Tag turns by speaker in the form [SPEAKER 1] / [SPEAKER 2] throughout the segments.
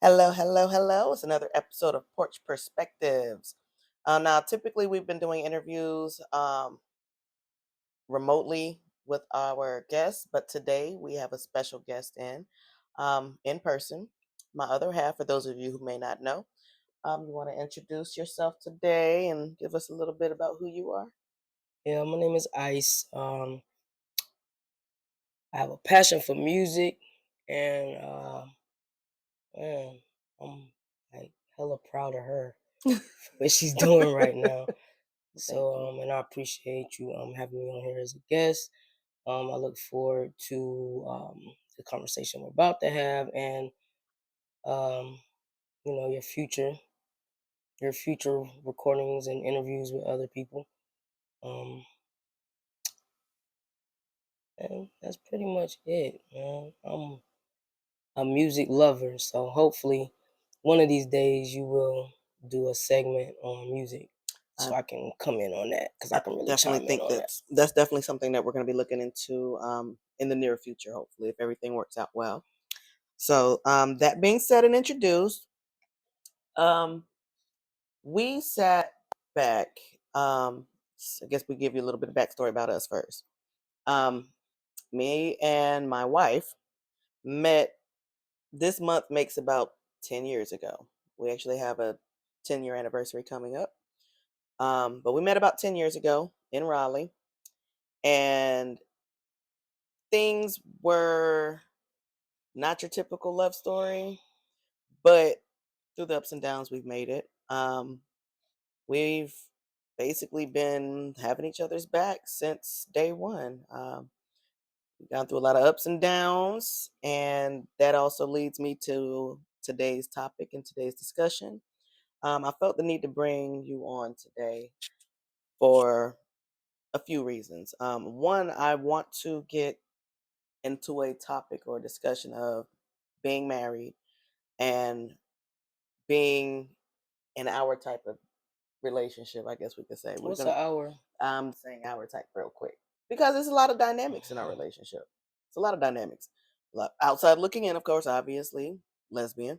[SPEAKER 1] Hello, hello, hello. It's another episode of Porch PursePectives. Now, typically, we've been doing interviews remotely with our guests, but today we have a special guest in person. My other half, for those of you who may not know, you want to introduce yourself today and give us a little bit about who you are?
[SPEAKER 2] Yeah, my name is Ice. I have a passion for music, and man, I'm like hella proud of her for what she's doing right now.
[SPEAKER 1] Thank
[SPEAKER 2] So,
[SPEAKER 1] you.
[SPEAKER 2] and I appreciate you having me on here as a guest. I look forward to the conversation we're about to have, and um, your future recordings and interviews with other people. Um, and that's pretty much it, man. I'm a music lover. So hopefully one of these days you will do a segment on music
[SPEAKER 1] I,
[SPEAKER 2] so I can come in on that because I
[SPEAKER 1] I
[SPEAKER 2] can really
[SPEAKER 1] definitely
[SPEAKER 2] chime in
[SPEAKER 1] think
[SPEAKER 2] on that.
[SPEAKER 1] that's definitely something that we're going to be looking into in the near future, hopefully, if everything works out well. So, that being said and introduced, um, we sat back. I guess we give you a little bit of backstory about us first. Um, Me and my wife met this month makes about 10 years ago. We actually have a 10-year anniversary coming up. But we met about 10 years ago in Raleigh, and things were not your typical love story, but through the ups and downs, we've made it. We've basically been having each other's back since day one. We've gone through a lot of ups and downs, and that also leads me to today's topic and today's discussion. I felt the need to bring you on today for a few reasons. One, I want to get into a topic or discussion of being married and being in our type of relationship, I guess we could say.
[SPEAKER 2] What's an hour?
[SPEAKER 1] I'm saying our type real quick because there's a lot of dynamics in our relationship. It's a lot of dynamics. Outside looking in, of course, obviously lesbian,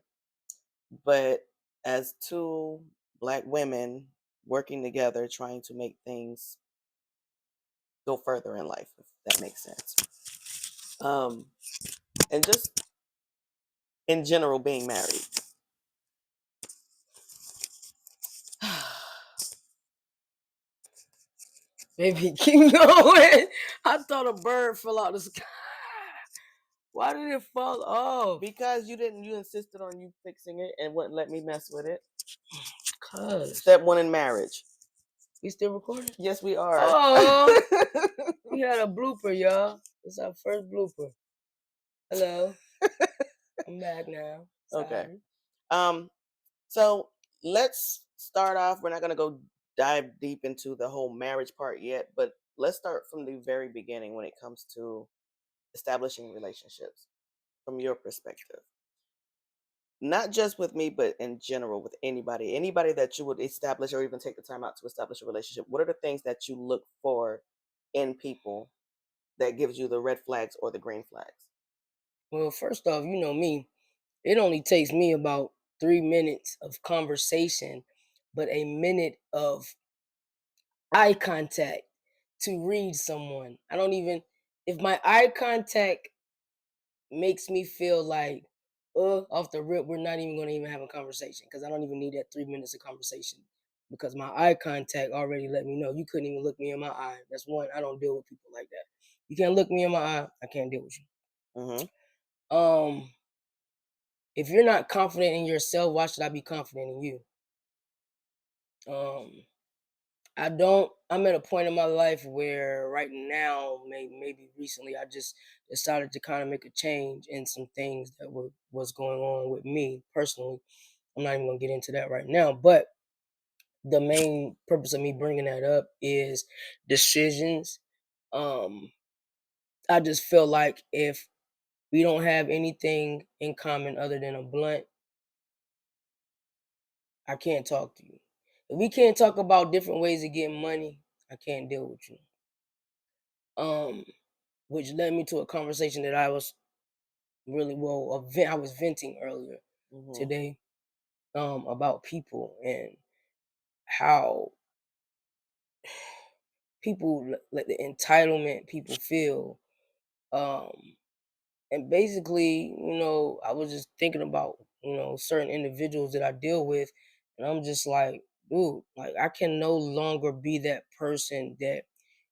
[SPEAKER 1] but as two black women working together, trying to make things go further in life, if that makes sense. Um, and just in general, being married.
[SPEAKER 2] Baby, keep going. I thought a bird fell out of the sky. Why did it fall off?
[SPEAKER 1] Because you insisted on you fixing it and wouldn't let me mess with it.
[SPEAKER 2] Cuz.
[SPEAKER 1] Step one in marriage.
[SPEAKER 2] We still recording?
[SPEAKER 1] Yes, we are.
[SPEAKER 2] Oh, we had a blooper, y'all. It's our first blooper. Hello. I'm back now.
[SPEAKER 1] Okay.
[SPEAKER 2] Sorry.
[SPEAKER 1] Um, so let's start off. We're not gonna go dive deep into the whole marriage part yet, but let's start from the very beginning when it comes to establishing relationships from your perspective. Not just with me, but in general with anybody that you would establish or even take the time out to establish a relationship. What are the things that you look for in people that gives you the red flags or the green flags?
[SPEAKER 2] Well, first off, you know me. It only takes me about 3 minutes of conversation, but a minute of eye contact to read someone. I don't even, if my eye contact makes me feel like, off the rip, we're not even going to even have a conversation because I don't even need that 3 minutes of conversation because my eye contact already let me know you couldn't even look me in my eye. That's one, I don't deal with people like that. You can't look me in my eye, I can't deal with
[SPEAKER 1] Mm-hmm.
[SPEAKER 2] you. If you're not confident in yourself, why should I be confident in you? Um, I'm at a point in my life where right now, maybe recently, I just decided to kind of make a change in some things that was going on with me personally. I'm not even gonna get into that right now, but the main purpose of me bringing that up is decisions. Um, I just feel like if we don't have anything in common other than a blunt, I can't talk to you. If we can't talk about different ways of getting money, I can't deal with you. Um, which led me to a conversation that I was really I was venting earlier.
[SPEAKER 1] Mhm.
[SPEAKER 2] today, about people and how people let the entitlement people feel. Um, and basically, I was just thinking about, certain individuals that I deal with, and I'm just like, dude, like I can no longer be that person that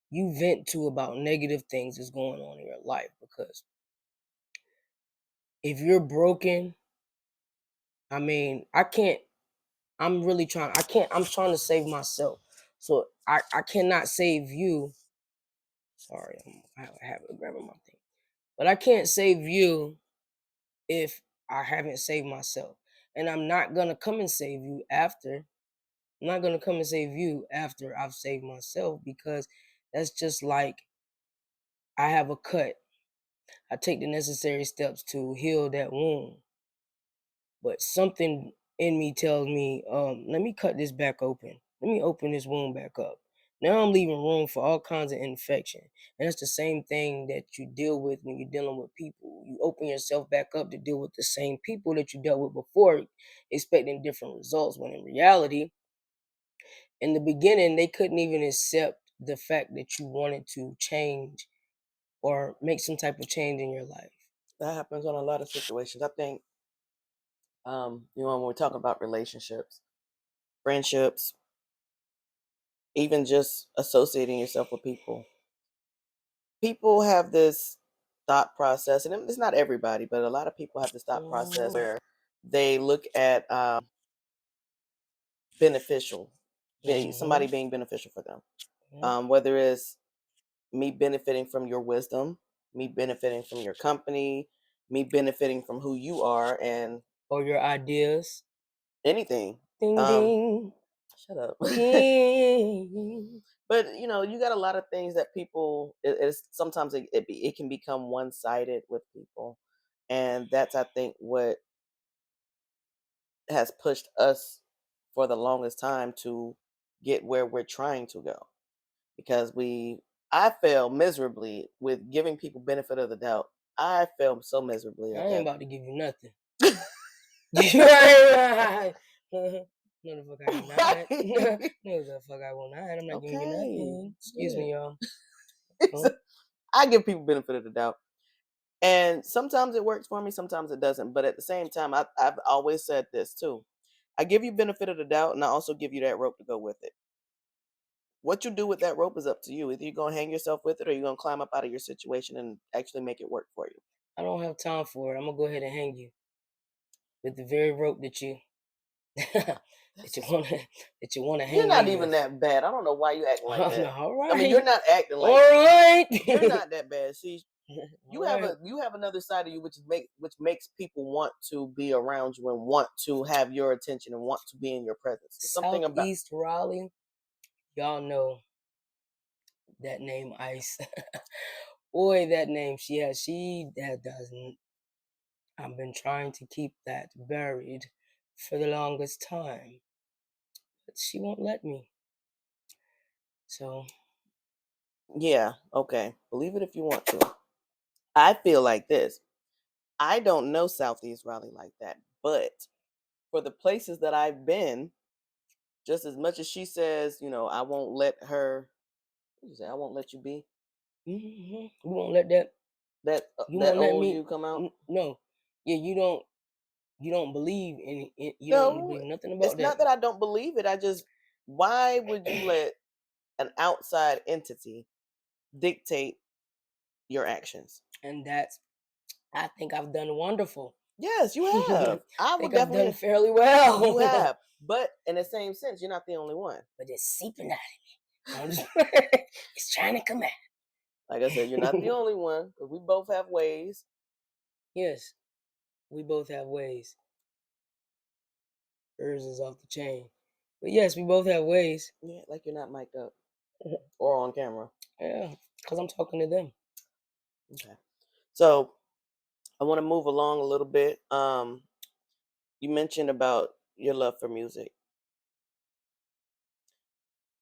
[SPEAKER 2] you vent to about negative things that's going on in your life, because if you're broken, I mean, I can't. I'm really trying. I can't. I'm trying to save myself, so I cannot save you. Sorry, I have it grabbing my thing, but I can't save you if I haven't saved myself. And I'm not gonna come and save you after. I'm not gonna come and save you after I've saved myself, because that's just like I have a cut. I take the necessary steps to heal that wound. But something in me tells me, let me cut this back open. Let me open this wound back up. Now I'm leaving room for all kinds of infection. And it's the same thing that you deal with when you're dealing with people. You open yourself back up to deal with the same people that you dealt with before, expecting different results, when in reality, in the beginning, they couldn't even accept the fact that you wanted to change or make some type of change in your life.
[SPEAKER 1] That happens on a lot of situations. I think, when we're talking about relationships, friendships, even just associating yourself with people, people have this thought process, and it's not everybody, but a lot of people have this thought process
[SPEAKER 2] Hmm.
[SPEAKER 1] where they look at beneficial,
[SPEAKER 2] Hmm.
[SPEAKER 1] somebody being beneficial for them, whether it's me benefiting from your wisdom, me benefiting from your company, me benefiting from who you are, and
[SPEAKER 2] Or your ideas.
[SPEAKER 1] anything.
[SPEAKER 2] Ding
[SPEAKER 1] Um,
[SPEAKER 2] ding
[SPEAKER 1] Shut up.
[SPEAKER 2] ding.
[SPEAKER 1] But you got a lot of things that people. It's sometimes it can become one sided with people, and that's, I think, what has pushed us for the longest time to get where we're trying to go, because I fail miserably with giving people benefit of the doubt. I fail so miserably
[SPEAKER 2] I
[SPEAKER 1] at
[SPEAKER 2] ain't
[SPEAKER 1] that.
[SPEAKER 2] about to give you nothing. Right. No, the fuck I am not.
[SPEAKER 1] Right.
[SPEAKER 2] No, the fuck I will not. I'm not giving you
[SPEAKER 1] Okay.
[SPEAKER 2] nothing. Excuse
[SPEAKER 1] Yeah.
[SPEAKER 2] me, y'all. Oh,
[SPEAKER 1] I give people benefit of the doubt. And sometimes it works for me, sometimes it doesn't. But at the same time, I've always said this too. I give you benefit of the doubt, and I also give you that rope to go with it. What you do with that rope is up to you. Either you're gonna hang yourself with it, or you're gonna climb up out of your situation and actually make it work for you.
[SPEAKER 2] I don't have time for it. I'm gonna go ahead and hang you with the very rope that you that
[SPEAKER 1] That's
[SPEAKER 2] you
[SPEAKER 1] just
[SPEAKER 2] wanna that you wanna
[SPEAKER 1] You're
[SPEAKER 2] hang
[SPEAKER 1] not
[SPEAKER 2] me
[SPEAKER 1] even
[SPEAKER 2] with.
[SPEAKER 1] that bad. I don't know why you acting like that.
[SPEAKER 2] All
[SPEAKER 1] I mean, you're
[SPEAKER 2] right,
[SPEAKER 1] not acting
[SPEAKER 2] all
[SPEAKER 1] like
[SPEAKER 2] right,
[SPEAKER 1] you're not that bad. See,
[SPEAKER 2] all right.
[SPEAKER 1] you have another side of you which makes people want to be around you and want to have your attention and want to be in your presence. There's something about
[SPEAKER 2] Southeast Raleigh, y'all know that name Ice. Boy, that name she that doesn't. I've been trying to keep that buried for the longest time, but she won't let me. So
[SPEAKER 1] Yeah, okay. Believe it if you want to. I feel like this. I don't know Southeast Raleigh like that, but for the places that I've been, just as much as she says, I won't let her. What you say? I won't let you be
[SPEAKER 2] you won't let that. You
[SPEAKER 1] that
[SPEAKER 2] won't let
[SPEAKER 1] old
[SPEAKER 2] me.
[SPEAKER 1] you come out.
[SPEAKER 2] No, yeah, you don't. You don't believe in. You don't
[SPEAKER 1] No,
[SPEAKER 2] believe nothing
[SPEAKER 1] it's
[SPEAKER 2] about that,
[SPEAKER 1] not that I don't believe it. I just, why would you let an outside entity dictate your actions?
[SPEAKER 2] and that's. I think I've done wonderful.
[SPEAKER 1] Yes, you
[SPEAKER 2] I
[SPEAKER 1] have. I would
[SPEAKER 2] think I've done
[SPEAKER 1] definitely.
[SPEAKER 2] fairly well,
[SPEAKER 1] You have, but in the same sense, you're not the only one.
[SPEAKER 2] but it's seeping out. I'm just, it's trying to come
[SPEAKER 1] Like I said, you're not the
[SPEAKER 2] out.
[SPEAKER 1] only one, because we both have ways.
[SPEAKER 2] Yes, we both have ways. Hers is off the chain. But yes, we both have ways.
[SPEAKER 1] Yeah, like you're not mic'd up or on camera.
[SPEAKER 2] Yeah, because I'm talking to them.
[SPEAKER 1] Okay. So I want to move along a little bit. You mentioned about your love for music.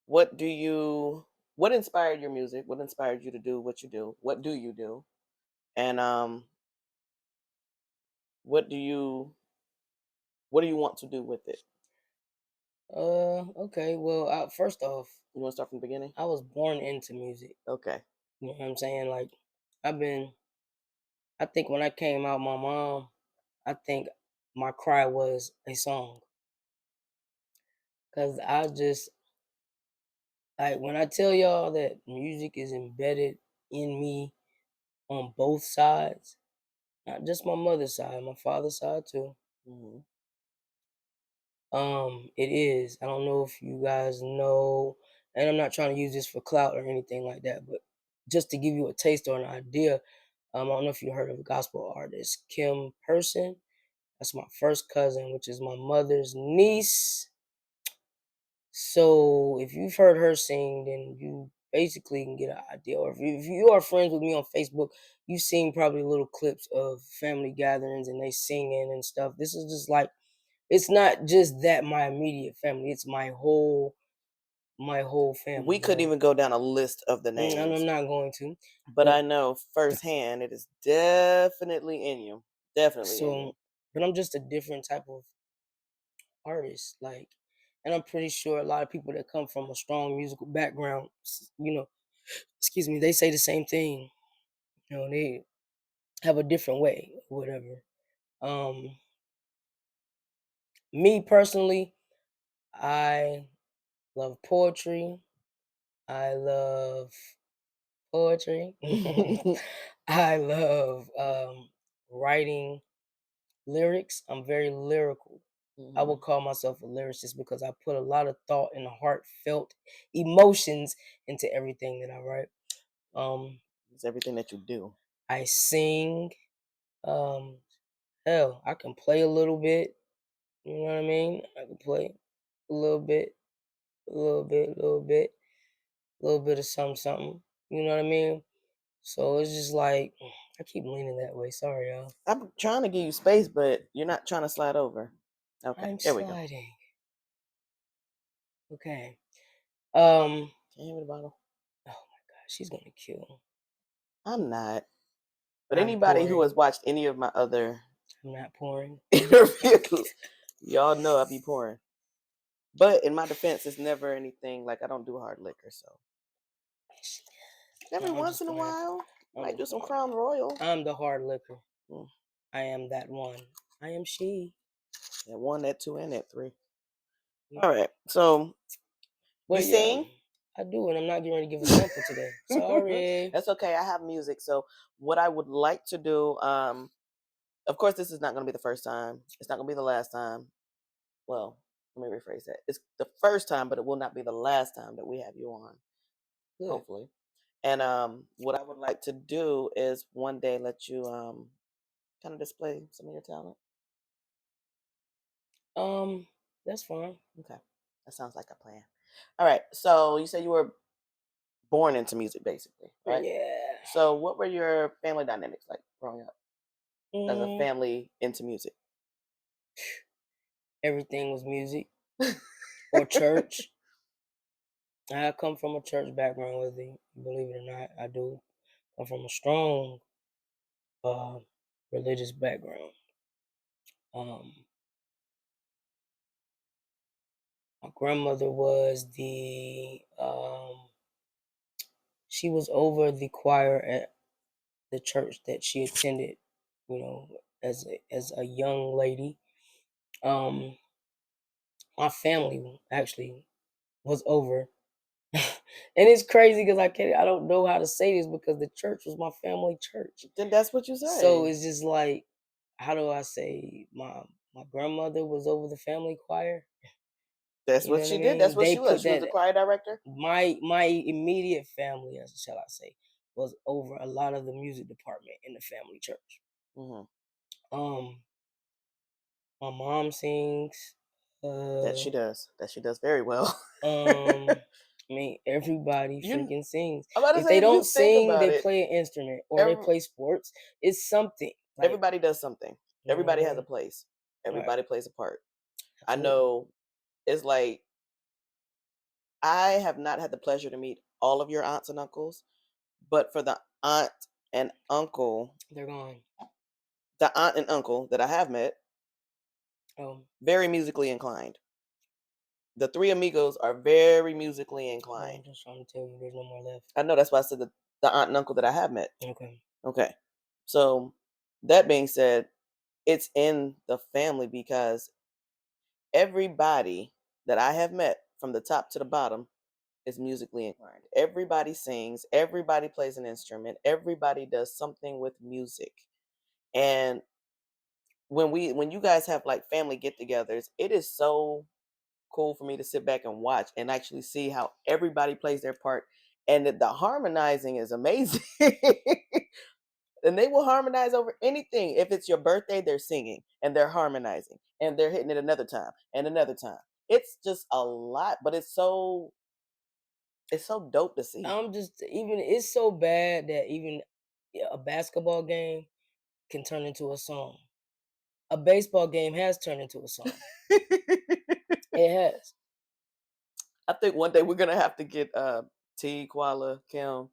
[SPEAKER 1] What do you what inspired your music? What inspired you to do what you do? What do you do? And what do you What do you want to do with it?
[SPEAKER 2] Okay. Well, first off,
[SPEAKER 1] You want to start from the beginning?
[SPEAKER 2] I was born into music.
[SPEAKER 1] Okay.
[SPEAKER 2] You know what I'm saying? Like, I've been. I think when I came out, my mom. I think my cry was a song, cause I just like when I tell y'all that music is embedded in me on both sides, not just my mother's side, my father's side too.
[SPEAKER 1] Hmm.
[SPEAKER 2] It is. I don't know if you guys know, and I'm not trying to use this for clout or anything like that, but just to give you a taste or an idea, I don't know if you heard of a gospel artist, Kim Person. That's my first cousin, which is my mother's niece. So if you've heard her sing, then you basically can get an idea. Or if you are friends with me on Facebook, you've seen probably little clips of family gatherings and they singing and stuff. This is just like it's not just that my immediate family; it's my whole family.
[SPEAKER 1] We couldn't even go down a list of the
[SPEAKER 2] And I'm
[SPEAKER 1] names,
[SPEAKER 2] not going to,
[SPEAKER 1] but
[SPEAKER 2] but
[SPEAKER 1] I know firsthand it is definitely in you. Definitely in
[SPEAKER 2] so,
[SPEAKER 1] you.
[SPEAKER 2] but I'm just a different type of artist, like, and I'm pretty sure a lot of people that come from a strong musical background, excuse me, they say the same thing. They have a different way, whatever. Um, Me personally, I love poetry. I love poetry. I love writing lyrics. I'm very lyrical. I
[SPEAKER 1] Hmm.
[SPEAKER 2] would call myself a lyricist because I put a lot of thought and heartfelt emotions into everything that I write. Um,
[SPEAKER 1] It's everything that you do.
[SPEAKER 2] I sing. Um, Hell, I can play a little bit. You know what I mean? I can play a little bit, a little bit, a little bit of something, something. You know what I mean? So it's just like I keep leaning that way. Sorry, y'all.
[SPEAKER 1] I'm trying to give you space, but you're not trying to slide over. Okay,
[SPEAKER 2] I'm
[SPEAKER 1] there we go.
[SPEAKER 2] sliding. Okay. Um.
[SPEAKER 1] Can you hand me the bottle?
[SPEAKER 2] Oh my God, she's gonna kill.
[SPEAKER 1] I'm not. But
[SPEAKER 2] I'm
[SPEAKER 1] anybody who
[SPEAKER 2] pouring.
[SPEAKER 1] has watched any of my other
[SPEAKER 2] I'm not pouring.
[SPEAKER 1] interviews, y'all know I be pouring. But in my defense, it's never anything like I don't do hard liquor. So every
[SPEAKER 2] No, I'm
[SPEAKER 1] once
[SPEAKER 2] just
[SPEAKER 1] in a
[SPEAKER 2] playing.
[SPEAKER 1] while,
[SPEAKER 2] I'm
[SPEAKER 1] might do
[SPEAKER 2] just
[SPEAKER 1] some
[SPEAKER 2] playing.
[SPEAKER 1] Crown Royal.
[SPEAKER 2] I'm the hard liquor.
[SPEAKER 1] Mm,
[SPEAKER 2] I am that one. I am she.
[SPEAKER 1] that one, that two, and that three.
[SPEAKER 2] Yeah.
[SPEAKER 1] All right. So you
[SPEAKER 2] But yeah,
[SPEAKER 1] sing?
[SPEAKER 2] I do, and I'm not getting ready to give a sample today. Sorry.
[SPEAKER 1] That's okay. I have music. So what I would like to do, of course, this is not going to be the first time. It's not going to be the last time. Well, let me rephrase that. It's the first time, but it will not be the last time that we have you on.
[SPEAKER 2] Good.
[SPEAKER 1] Hopefully. And what I would like to do is one day let you kind of display some of your talent.
[SPEAKER 2] Um, that's fine.
[SPEAKER 1] Okay, that sounds like a plan. All right. So you said you were born into music, basically, right?
[SPEAKER 2] Yeah.
[SPEAKER 1] So what were your family dynamics like growing up as a
[SPEAKER 2] Mm,
[SPEAKER 1] family into music?
[SPEAKER 2] Everything was music or church. I come from a church background, whether you believe it or not. I do come from a strong uh, religious background. Um, my grandmother was she was over the choir at the church that she attended. As a young lady. Um, my family actually was over. And it's crazy because I don't know how to say this because the church was my family church.
[SPEAKER 1] Then that's what you
[SPEAKER 2] So
[SPEAKER 1] say.
[SPEAKER 2] it's just like, how do I say my grandmother was over the family choir?
[SPEAKER 1] That's
[SPEAKER 2] You know
[SPEAKER 1] what
[SPEAKER 2] what I
[SPEAKER 1] she did. That's
[SPEAKER 2] mean?
[SPEAKER 1] what
[SPEAKER 2] They
[SPEAKER 1] she was.
[SPEAKER 2] put
[SPEAKER 1] She was
[SPEAKER 2] that
[SPEAKER 1] the choir director.
[SPEAKER 2] my immediate family, as shall I say, was over a lot of the music department in the family church.
[SPEAKER 1] Hmm.
[SPEAKER 2] Um, my mom sings.
[SPEAKER 1] That
[SPEAKER 2] Uh,
[SPEAKER 1] she does. That she does very well.
[SPEAKER 2] um, I mean, everybody
[SPEAKER 1] you,
[SPEAKER 2] freaking sings.
[SPEAKER 1] I'm about to
[SPEAKER 2] If
[SPEAKER 1] say,
[SPEAKER 2] they
[SPEAKER 1] if you
[SPEAKER 2] don't
[SPEAKER 1] think
[SPEAKER 2] sing,
[SPEAKER 1] about
[SPEAKER 2] they
[SPEAKER 1] it,
[SPEAKER 2] play an instrument or they
[SPEAKER 1] every,
[SPEAKER 2] play sports. It's something like,
[SPEAKER 1] everybody does something.
[SPEAKER 2] you know what I
[SPEAKER 1] Everybody has a
[SPEAKER 2] mean?
[SPEAKER 1] place.
[SPEAKER 2] Right?
[SPEAKER 1] Everybody plays a part. I
[SPEAKER 2] Absolutely.
[SPEAKER 1] know it's like I have not had the pleasure to meet all of your aunts and uncles, but for and uncle,
[SPEAKER 2] They're gone.
[SPEAKER 1] the aunt and uncle that I have met,
[SPEAKER 2] Oh,
[SPEAKER 1] very musically inclined. The three amigos are very musically
[SPEAKER 2] well, I'm
[SPEAKER 1] inclined.
[SPEAKER 2] just trying to tell you there's no more left.
[SPEAKER 1] I know that's why I said the aunt and uncle that I have met.
[SPEAKER 2] Okay.
[SPEAKER 1] Okay. So that being said, it's in the family because everybody that I have met from the top to the bottom is musically inclined. Everybody sings, everybody plays an instrument, everybody does something with music. And when you guys have like family get-togethers, it is so cool for me to sit back and watch and actually see how everybody plays their part and that the harmonizing is amazing. And they will harmonize over anything. If it's your birthday, they're singing and they're harmonizing and they're hitting it another time and another time. It's just a lot, but it's so dope to see.
[SPEAKER 2] I'm just even it's so bad that even a basketball game can turn into a song. A baseball game has turned into a song. It has.
[SPEAKER 1] I think one day we're gonna have to get T, Koala, Kim,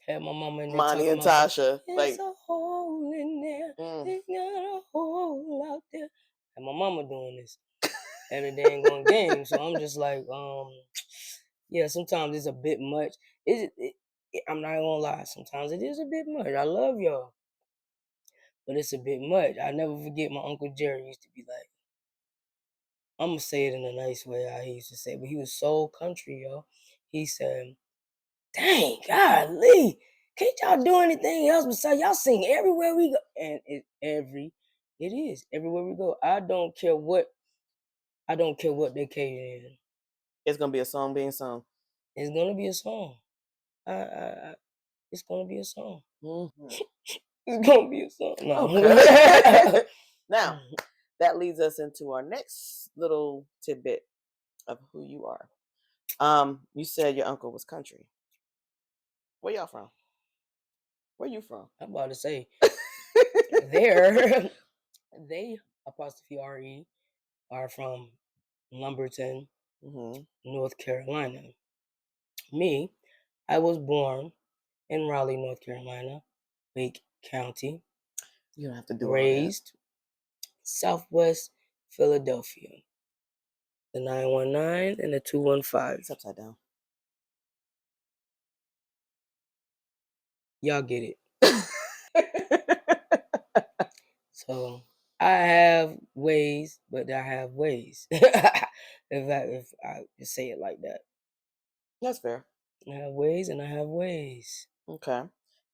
[SPEAKER 2] Had my mama in there
[SPEAKER 1] Monty,
[SPEAKER 2] talking
[SPEAKER 1] and
[SPEAKER 2] about some.
[SPEAKER 1] Tasha.
[SPEAKER 2] There's
[SPEAKER 1] Like,
[SPEAKER 2] a hole in there.
[SPEAKER 1] mm,
[SPEAKER 2] They got a hole out there. And my mama doing this at a dang on game. So I'm just like, yeah. Sometimes it's a bit much. I'm not gonna lie. Sometimes it is a bit much. I love y'all, but it's a bit much. I never forget my uncle Jerry used to be like, I'm gonna say it in a nice way. How he used to say, but he was so country, yo. He said, "Dang, golly, can't y'all do anything else besides y'all sing everywhere we go?" And it is everywhere we go. I don't care what they cater in.
[SPEAKER 1] it's gonna be a song being sung.
[SPEAKER 2] It's gonna be a song. I it's gonna be a song.
[SPEAKER 1] Hmm.
[SPEAKER 2] It's gonna be a song. No.
[SPEAKER 1] Okay. Now that leads us into our next little tidbit of who you are. You said your uncle was country. Where y'all from? Where you from?
[SPEAKER 2] I'm about to say there they apostrophe re are from Lumberton,
[SPEAKER 1] Hmm.
[SPEAKER 2] North Carolina. Me, I was born in Raleigh, North Carolina, Wake County,
[SPEAKER 1] You don't have to do all that.
[SPEAKER 2] raised Southwest Philadelphia, the 919 and the
[SPEAKER 1] It's
[SPEAKER 2] 215.
[SPEAKER 1] upside down.
[SPEAKER 2] Y'all get it. So I have ways, but I have ways. If I just say it like that.
[SPEAKER 1] That's fair.
[SPEAKER 2] I have ways and I have ways.
[SPEAKER 1] Okay.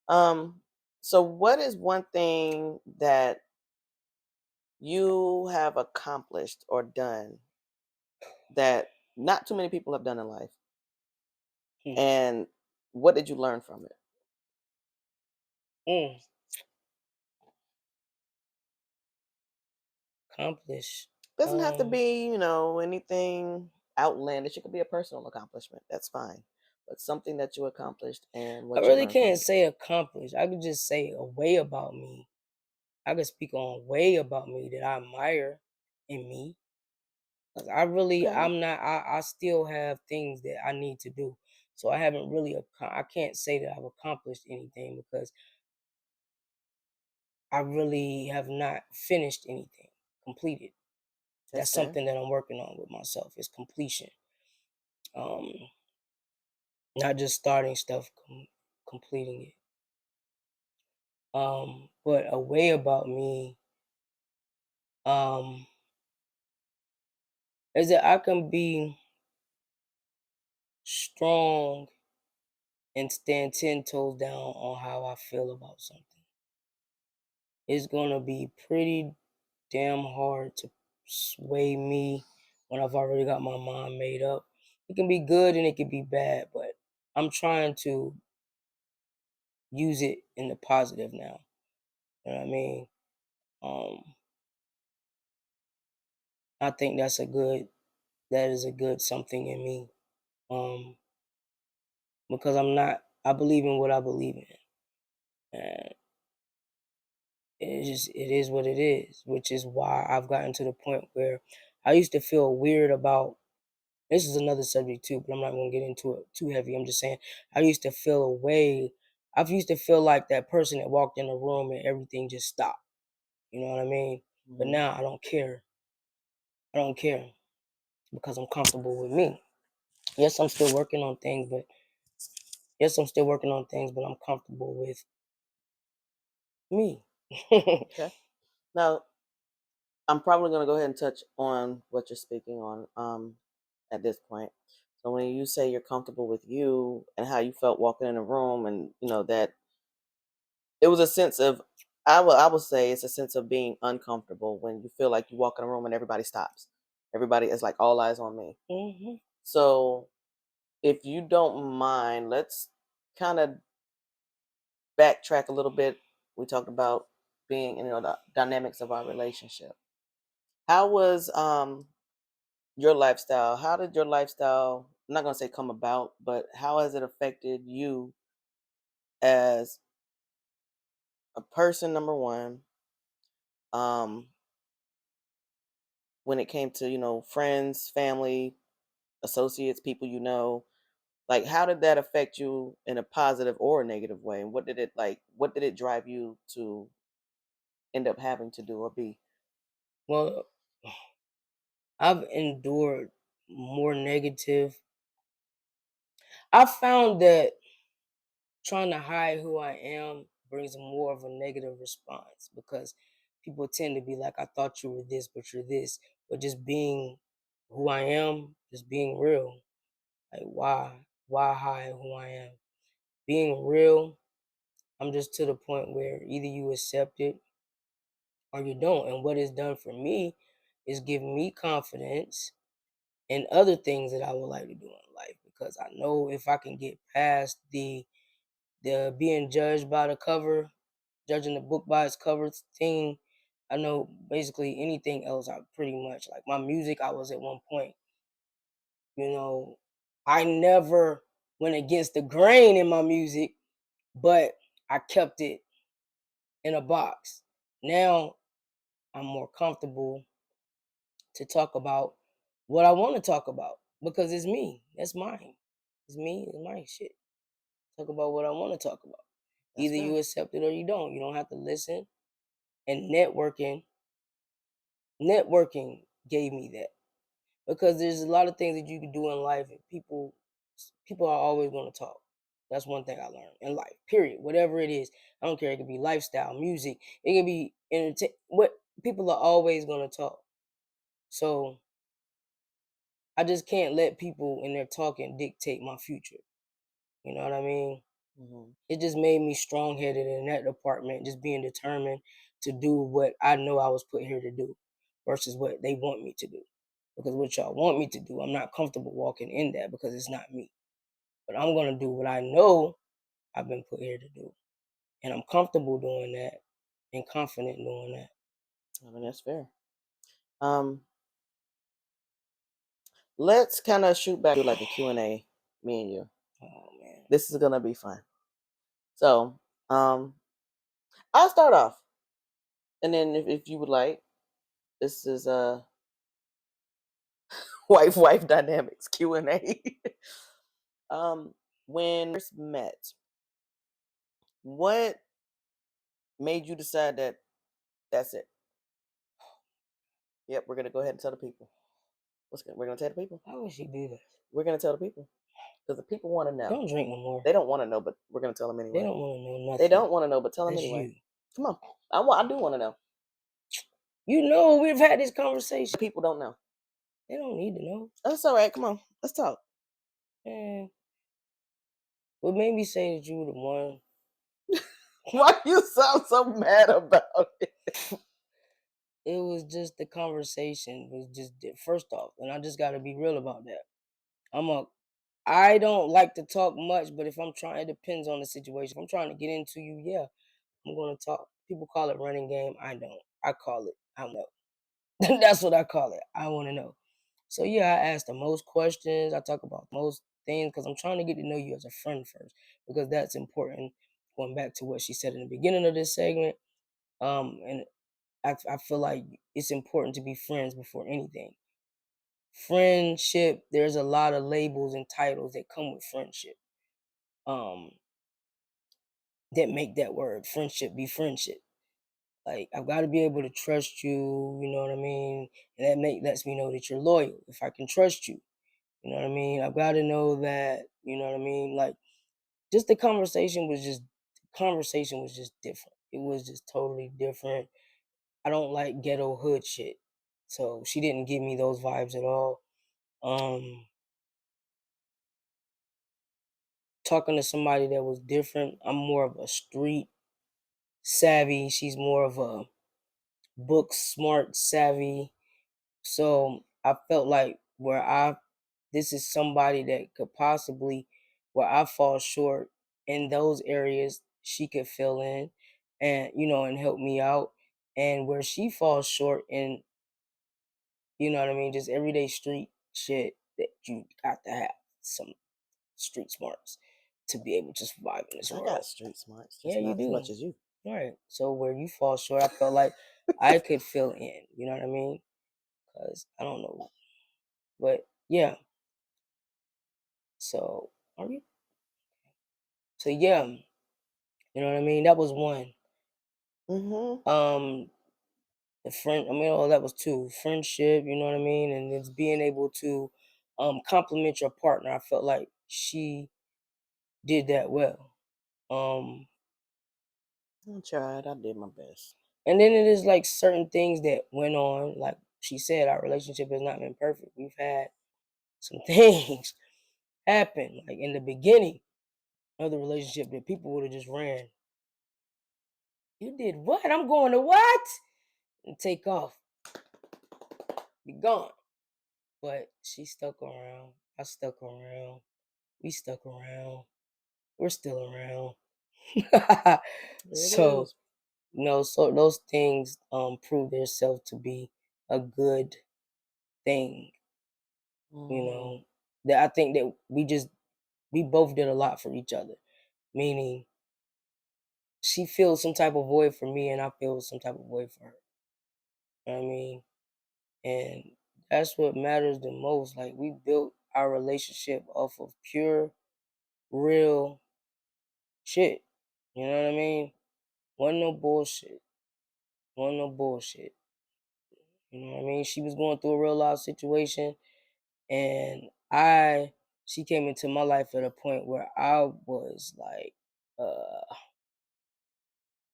[SPEAKER 1] Um, so what is one thing that you have accomplished or done that not too many people have done in life?
[SPEAKER 2] Hmm.
[SPEAKER 1] And what did you learn from it?
[SPEAKER 2] Mm. Accomplish.
[SPEAKER 1] Doesn't have to
[SPEAKER 2] Um,
[SPEAKER 1] be, anything outlandish. It could be a personal accomplishment. That's fine. But something that you accomplished and
[SPEAKER 2] I
[SPEAKER 1] what you
[SPEAKER 2] really
[SPEAKER 1] learned from
[SPEAKER 2] can't
[SPEAKER 1] it.
[SPEAKER 2] say accomplish. I could just say a way about me. I could speak on a way about me that I admire in me. 'Cause
[SPEAKER 1] Okay.
[SPEAKER 2] I still have things that I need to do. So I haven't really, I can't say that I've accomplished anything because I really have not finished anything, completed.
[SPEAKER 1] That's
[SPEAKER 2] That's
[SPEAKER 1] fair.
[SPEAKER 2] something that I'm working on with myself is completion. Um, Not just starting stuff, completing it. But a way about me, um, is that I can be strong and stand 10 toes down on how I feel about something. It's gonna be pretty damn hard to sway me when I've already got my mind made up. It can be good and it can be bad, but I'm trying to use it in the positive now. You know what I mean? Um, I think that is a good something in me. Um, because I believe in what I believe in. And it is what it is, which is why I've gotten to the point where I used to feel weird about. This is another subject too, but I'm not gonna get into it too heavy. I'm just saying I used to feel a way. I've used to feel like that person that walked in the room and everything just stopped. You know what I mean? But
[SPEAKER 1] Mhm.
[SPEAKER 2] now I don't care. I don't care because I'm comfortable with me. Yes, I'm still working on things, but I'm comfortable with me.
[SPEAKER 1] Okay. Now, I'm probably going to go ahead and touch on what you're speaking on at this point. So when you say you're comfortable with you and how you felt walking in a room, and that it was a sense of, I will say it's a sense of being uncomfortable when you feel like you walk in a room and everybody stops. Everybody is like all eyes on me.
[SPEAKER 2] Hmm.
[SPEAKER 1] So if you don't mind, let's kind of backtrack a little bit. We talked about being, the dynamics of our relationship. How was your lifestyle? How did your lifestyle, I'm not gonna say come about, but how has it affected you as a person, number one, um, when it came to, friends, family, associates, people like how did that affect you in a positive or a negative way? And what did it drive you to end up having to do or be?
[SPEAKER 2] Well, I've endured more negative. I found that trying to hide who I am brings more of a negative response because people tend to be like, I thought you were this, but you're this. But just being who I am, just being real. Like, why? Why hide who I am? Being real, I'm just to the point where either you accept it or you don't. And what it's done for me is give me confidence in other things that I would like to do in life because I know if I can get past the being judged by the cover, judging the book by its cover thing, I know basically anything else I pretty much like my music. I was at one point, you know, I never went against the grain in my music, but I kept it in a box. Now I'm more comfortable to talk about what I want to talk about because it's me. That's mine. It's me. It's my shit. Talk about what I want to talk about.
[SPEAKER 1] That's
[SPEAKER 2] Either
[SPEAKER 1] fair.
[SPEAKER 2] you accept it or you don't. You don't have to listen. And networking gave me that because there's a lot of things that you can do in life, and people are always going to talk. That's one thing I learned in life. Period. Whatever it is, I don't care. It could be lifestyle, music. It can be entertain. What people are always going to talk. So I just can't let people in their talking dictate my future. You know what I mean?
[SPEAKER 1] Hmm.
[SPEAKER 2] It just made me strong headed in that department, just being determined to do what I know I was put here to do versus what they want me to do. Because what y'all want me to do, I'm not comfortable walking in that because it's not me. But I'm going to do what I know I've been put here to do. And I'm comfortable doing that and confident doing that.
[SPEAKER 1] I mean, that's fair. Um, let's kind of shoot back to like a Q&A, me and you.
[SPEAKER 2] Oh, man.
[SPEAKER 1] This is gonna be fun. So, I'll start off, and then if you would like, this is wife dynamics Q&A. um, when we first met, what made you decide that that's it? Yep, we're gonna go ahead and tell the people. We're gonna tell the people.
[SPEAKER 2] Why would she do that?
[SPEAKER 1] We're gonna tell the people because the people want to know.
[SPEAKER 2] Don't drink no more.
[SPEAKER 1] They don't want to know, but we're gonna tell them
[SPEAKER 2] They
[SPEAKER 1] anyway.
[SPEAKER 2] don't want to know
[SPEAKER 1] They
[SPEAKER 2] nothing.
[SPEAKER 1] don't want to know, but tell them
[SPEAKER 2] That's
[SPEAKER 1] anyway.
[SPEAKER 2] you.
[SPEAKER 1] Come on, I do want to know.
[SPEAKER 2] You know, we've had this conversation.
[SPEAKER 1] The people don't know.
[SPEAKER 2] They don't need to know.
[SPEAKER 1] That's all right. Come on, let's talk.
[SPEAKER 2] Man, what made me say that you were the one?
[SPEAKER 1] Why you sound so mad about it?
[SPEAKER 2] It was just the conversation was just first off, and I just got to be real about that. I'm a I don't like to talk much, but if I'm trying, it depends on the situation. If I'm trying to get into you, yeah, I'm going to talk. People call it running game. I don't. I call it. I know. That's what I call it. I want to know. So yeah, I ask the most questions. I talk about most things because I'm trying to get to know you as a friend first because that's important. Going back to what she said in the beginning of this segment, and I feel like it's important to be friends before anything. Friendship, there's a lot of labels and titles that come with friendship. Um, that make that word friendship be friendship. Like, I've got to be able to trust you, you know what I mean? And lets me know that you're loyal. If I can trust you, you know what I mean? I've got to know that, you know what I mean? Like, just the conversation was just different. It was just totally different. I don't like ghetto hood shit. So she didn't give me those vibes at all. Um Talking to somebody that was different. I'm more of a street savvy. She's more of a book smart savvy. So I felt like this is somebody that could possibly, where I fall short in those areas, she could fill in and, and help me out. And where she falls short in, what I mean, just everyday street shit that you got to have some street smarts to be able to survive in this
[SPEAKER 1] I got
[SPEAKER 2] world.
[SPEAKER 1] street smarts,
[SPEAKER 2] Yeah,
[SPEAKER 1] just
[SPEAKER 2] you
[SPEAKER 1] not as much
[SPEAKER 2] do.
[SPEAKER 1] as you.
[SPEAKER 2] Right. So where you fall short, I felt like I could fill in. You know what I mean? Because I don't know, but yeah. So are you? So yeah, you know what I mean. That was one.
[SPEAKER 1] Mhm.
[SPEAKER 2] Um, the friend. I mean, oh, that was two. Friendship. You know what I mean, and it's being able to compliment your partner. I felt like she did that well. Um,
[SPEAKER 1] I tried. I did my best.
[SPEAKER 2] and then it is like certain things that went on. Like she said, our relationship has not been perfect. We've had some things happen, like in the beginning of the relationship, that people would have just ran. You did what? I'm going to what? And take off, be gone. But she stuck around. I stuck around. We stuck around. We're still around.
[SPEAKER 1] There it
[SPEAKER 2] So
[SPEAKER 1] is.
[SPEAKER 2] so those things prove themselves to be a good thing. You
[SPEAKER 1] Mhm.
[SPEAKER 2] know that I think that we both did a lot for each other. Meaning she feels some type of void for me, and I feel some type of void for her. You know what I mean? And that's what matters the most. Like, we built our relationship off of pure, real shit. You know what I mean? Wasn't no bullshit. Wasn't no bullshit. You know what I mean? She was going through a real life situation, and she came into my life at a point where I was like,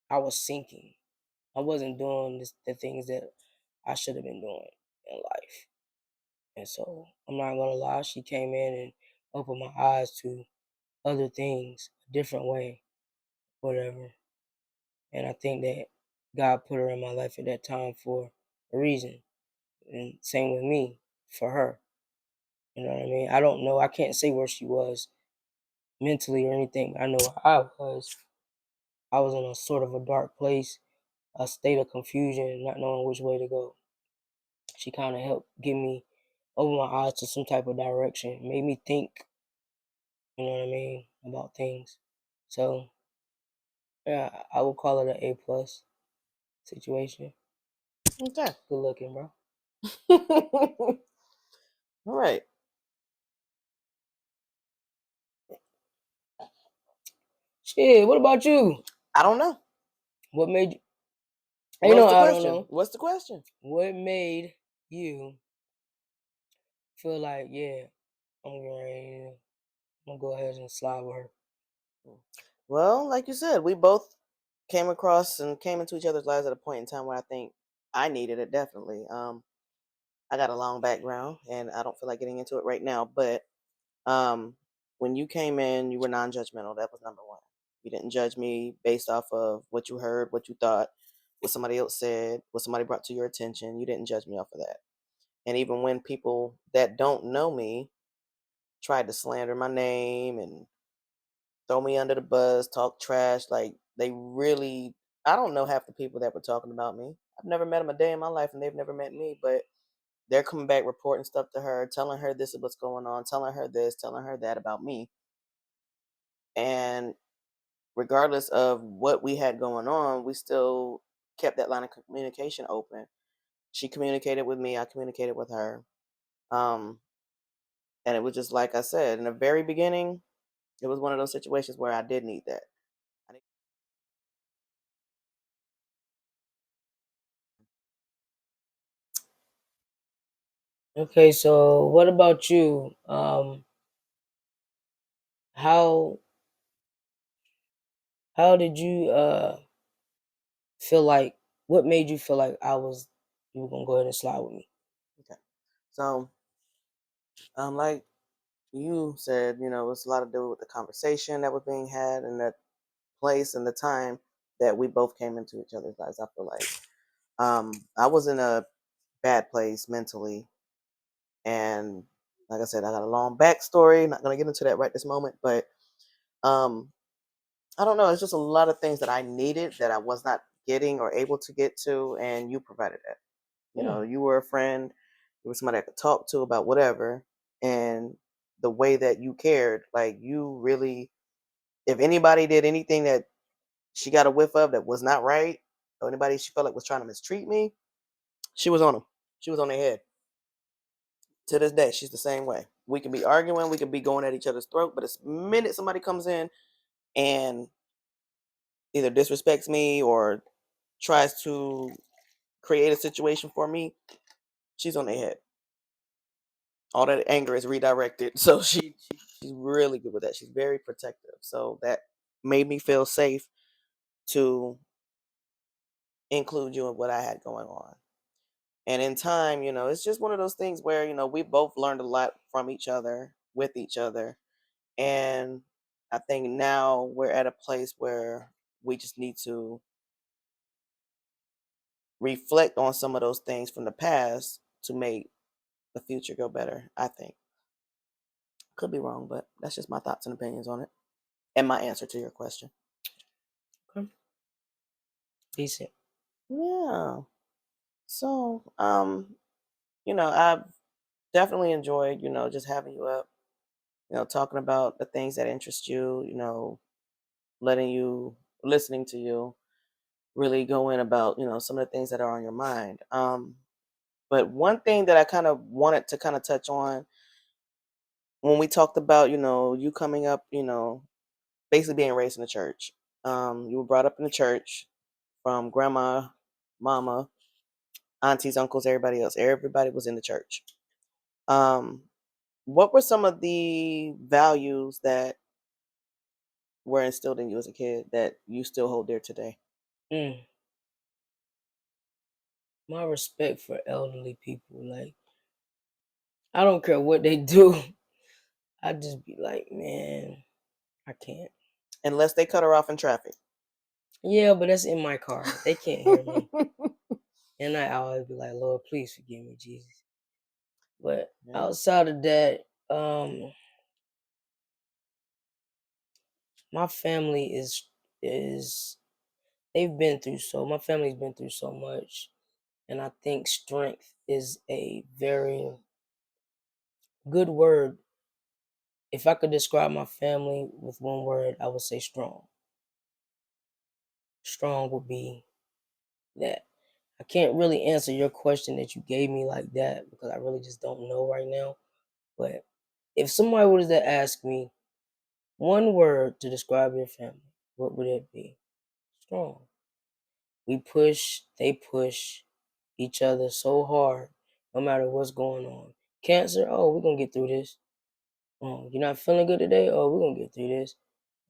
[SPEAKER 2] I was sinking. I wasn't doing the things that I should have been doing in life. And so I'm not gonna lie, she came in and opened my eyes to other things, a different way, whatever. And I think that God put her in my life at that time for a reason. And same with me, for her. You know what I mean? I don't know. I can't say where she was mentally or anything. I know where I was. I was in a sort of a dark place, a state of confusion, not knowing which way to go. She kind of helped give me, open my eyes to some type of direction, made me think, you know what I mean, about things. So yeah, I would call it an A+ situation.
[SPEAKER 1] Okay.
[SPEAKER 2] Good looking, bro.
[SPEAKER 1] All right.
[SPEAKER 2] Shit, what about you?
[SPEAKER 1] I don't know.
[SPEAKER 2] What made you? Ain't
[SPEAKER 1] What's
[SPEAKER 2] no,
[SPEAKER 1] the
[SPEAKER 2] I don't
[SPEAKER 1] question?
[SPEAKER 2] know.
[SPEAKER 1] What's the question?
[SPEAKER 2] What made you feel like, yeah, I'm going I'm gonna go ahead and slide with her?
[SPEAKER 1] Well, like you said, we both came across and came into each other's lives at a point in time where I think I needed it definitely. I got a long background and I don't feel like getting into it right now, but um when you came in, you were non-judgmental. That was number one. You didn't judge me based off of what you heard, what you thought, what somebody else said, what somebody brought to your attention. You didn't judge me off of that. And even when people that don't know me tried to slander my name and throw me under the bus, talk trash. Like they really, I don't know half the people that were talking about me. I've never met them a day in my life, and they've never met me. But they're coming back reporting stuff to her, telling her this is what's going on, telling her this, telling her that about me. And regardless of what we had going on, we still kept that line of communication open. She communicated with me, I communicated with her. Um, and it was just like I said in the very beginning, it was one of those situations where I did need that. I
[SPEAKER 2] Okay, so what about you? How how did you feel like what made you feel like you were gonna go ahead and slide with me?
[SPEAKER 1] Okay. So, like you said, it's a lot to do with the conversation that was being had and the place and the time that we both came into each other's lives. I feel like I was in a bad place mentally, and like I said, I got a long backstory. Not gonna get into that right this moment, but um, I don't know. It's just a lot of things that I needed that I was not getting or able to get to, and you provided that.
[SPEAKER 2] Hmm.
[SPEAKER 1] You were a friend. You were somebody I could talk to about whatever, and the way that you cared, like you really, if anybody did anything that she got a whiff of that was not right, or anybody she felt like was trying to mistreat me, she was on them. She was on their head. To this day, she's the same way. We can be arguing, we can be going at each other's throat, but the minute somebody comes in and either disrespects me or tries to create a situation for me, she's on their head. All that anger is redirected. So she's really good with that. She's very protective. So that made me feel safe to include you in what I had going on. And in time, it's just one of those things where, we both learned a lot from each other, with each other. And I think now we're at a place where we just need to reflect on some of those things from the past to make the future go better, I think. Could be wrong, but that's just my thoughts and opinions on it and my answer to your question.
[SPEAKER 2] Okay, decent.
[SPEAKER 1] Yeah. So, I've definitely enjoyed, just having you up, talking about the things that interest you, letting you, listening to you really go in about, some of the things that are on your mind. But one thing that I kind of wanted to kind of touch on when we talked about, you coming up, basically being raised in the church. You were brought up in the church from grandma, mama, aunties, uncles, everybody else. Everybody was in the church. Um, what were some of the values that were instilled in you as a kid that you still hold dear today?
[SPEAKER 2] Mm. My respect for elderly people, like I don't care what they do. I just be like, man, I can't.
[SPEAKER 1] Unless they cut her off in traffic.
[SPEAKER 2] Yeah, but that's in my car. They can't hear me. And I always be like, Lord, please forgive me, Jesus. But
[SPEAKER 1] Yeah.
[SPEAKER 2] outside of that, my family is they've been through my family's been through so much. And I think strength is a very good word. If I could describe my family with one word, I would say strong. Strong would be that. I can't really answer your question that you gave me like that because I really just don't know right now. But if somebody was to ask me one word to describe your family, what would it be? Strong. We push, they push each other so hard, no matter what's going on. Cancer, oh, we're gonna get through this. Oh, you're not feeling good today? Oh, we're gonna get through this.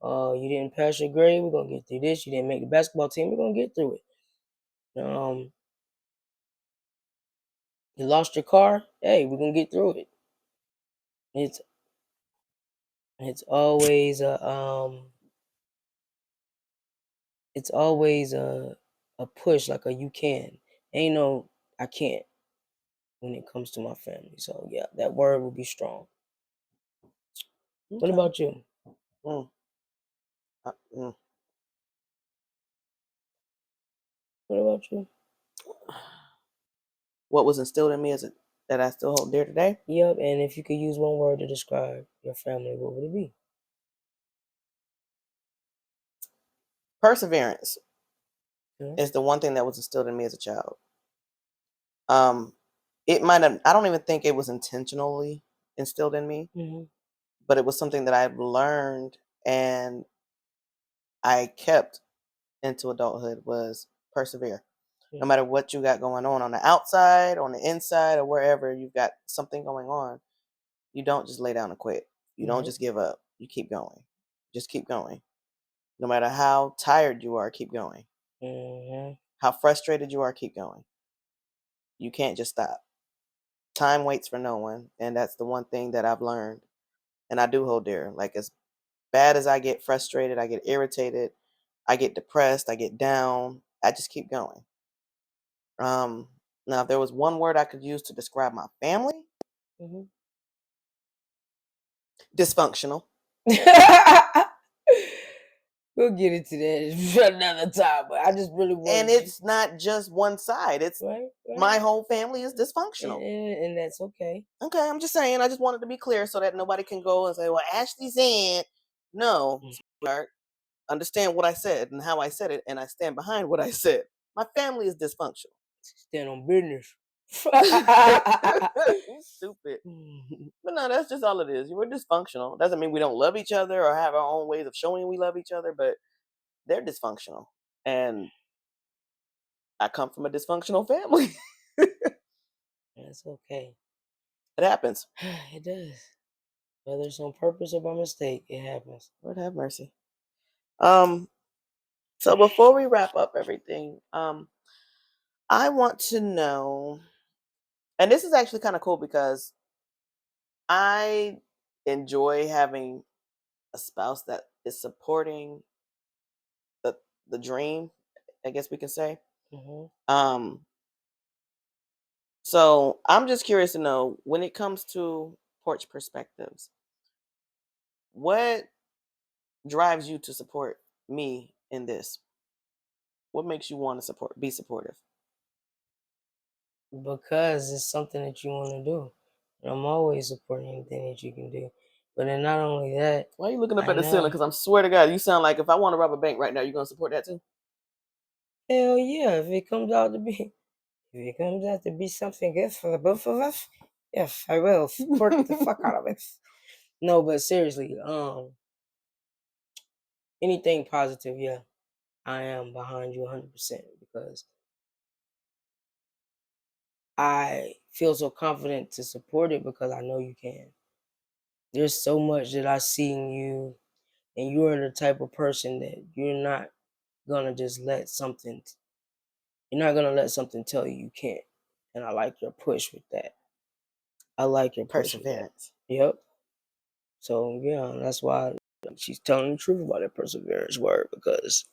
[SPEAKER 2] You didn't pass your grade, we're gonna get through this. You didn't make the basketball team, we're gonna get through it. You lost your car, hey, we're gonna get through it. It's it's always a push, like a you can. Ain't no I can't when it comes to my family. So yeah, that word would be strong. What
[SPEAKER 1] Okay.
[SPEAKER 2] about you?
[SPEAKER 1] Mm, mm.
[SPEAKER 2] What about you?
[SPEAKER 1] What was instilled in me that I still hold dear today?
[SPEAKER 2] Yep, and if you could use one word to describe your family, what would it be?
[SPEAKER 1] Perseverance
[SPEAKER 2] Yeah.
[SPEAKER 1] is the one thing that was instilled in me as a child. Um, it might have. I don't even think it was intentionally instilled in me,
[SPEAKER 2] Hmm.
[SPEAKER 1] but it was something that I've learned and I kept into adulthood was persevere. No matter what you got going on the outside, on the inside, or wherever you've got something going on, you don't just lay down and quit. You don't just give up. You keep going. Just keep going. No matter how tired you are, keep going. How frustrated you are, keep going. You can't just stop. Time waits for no one, and that's the one thing that I've learned, and I do hold dear. Like, as bad as I get frustrated, I get irritated, I get depressed, I get down, I just keep going. Now, if there was one word I could use to describe my family, dysfunctional.
[SPEAKER 2] We'll get into that another time, but I just really want.
[SPEAKER 1] And it's not just one side. It's
[SPEAKER 2] right.
[SPEAKER 1] my whole family is dysfunctional.
[SPEAKER 2] And that's okay.
[SPEAKER 1] Okay, I'm just saying. I just wanted to be clear so that nobody can go and say, "Well, Ashley said no." Sweetheart, understand what I said and how I said it, and I stand behind what I said. My family is dysfunctional.
[SPEAKER 2] Stand on business.
[SPEAKER 1] Stupid. But no, that's just all it is. We're dysfunctional. Doesn't mean we don't love each other or have our own ways of showing we love each other, but they're dysfunctional. And I come from a dysfunctional family.
[SPEAKER 2] That's okay.
[SPEAKER 1] It happens.
[SPEAKER 2] It does. Whether it's on purpose or by mistake, it happens.
[SPEAKER 1] Lord have mercy. So before we wrap up everything, I want to know, and this is actually kind of cool because I enjoy having a spouse that is supporting the dream, I guess we can say. Um, so I'm just curious to know, when it comes to Porch Perspectives, what drives you to support me in this? What makes you want to be supportive?
[SPEAKER 2] Because it's something that you want to do. And I'm always supporting anything that you can do. But then not only that.
[SPEAKER 1] Why are you looking up at the ceiling? Because I swear to God, you sound like if I want to rob a bank right now, you're going to support that too?
[SPEAKER 2] Hell yeah. If it comes out to be something good for the both of us, yes, I will support the fuck out of it. No, but seriously, anything positive, yeah, I am behind you 100% because I feel so confident to support it because I know you can. There's so much that I see in you, and you're the type of person that you're not gonna let something tell you can't. And I like your push with that. I like your push with that.
[SPEAKER 1] Perseverance.
[SPEAKER 2] Yep. So yeah, that's why she's telling the truth about that perseverance word, because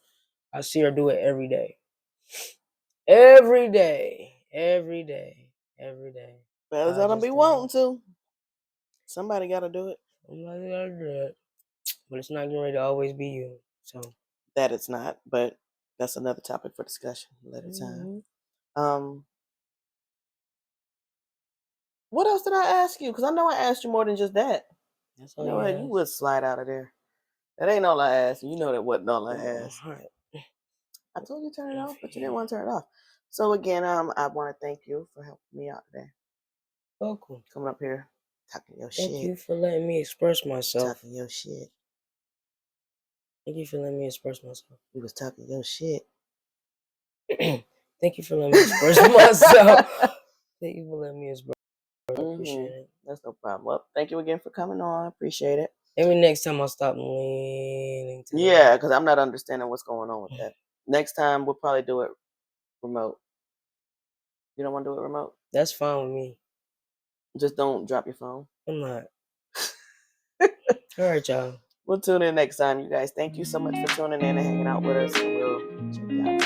[SPEAKER 2] I see her do it every day. Every day. Every day. Every day.
[SPEAKER 1] Fellas, I don't be wanting to. Somebody got to do it.
[SPEAKER 2] Somebody got to do it. But it's not going to always be you. So
[SPEAKER 1] that it's not, but that's another topic for discussion later time. What else did I ask you? Because I know I asked you more than just that.
[SPEAKER 2] That's
[SPEAKER 1] all you know what? You would slide out of there. That ain't all I asked. You know that wasn't all I asked. I told you to turn it off, but you didn't want to turn it off. So again, I want to thank you for helping me out today.
[SPEAKER 2] Welcome.
[SPEAKER 1] Coming up here, talking your shit.
[SPEAKER 2] Thank you for letting me express myself.
[SPEAKER 1] Talking your shit.
[SPEAKER 2] Thank you for letting me express myself.
[SPEAKER 1] You was talking your shit.
[SPEAKER 2] Thank you for letting me express myself. Thank you for letting me express. I appreciate it.
[SPEAKER 1] That's no problem. Well, thank you again for coming on. Appreciate it.
[SPEAKER 2] Maybe next time I'll stop leaning.
[SPEAKER 1] Yeah, because I'm not understanding what's going on with that. Next time we'll probably do it remote. You don't want to do it remote?
[SPEAKER 2] That's fine with me.
[SPEAKER 1] Just don't drop your phone.
[SPEAKER 2] I'm not. All right, y'all.
[SPEAKER 1] We'll tune in next time, you guys. Thank you so much for tuning in and hanging out with us. And we'll check you out.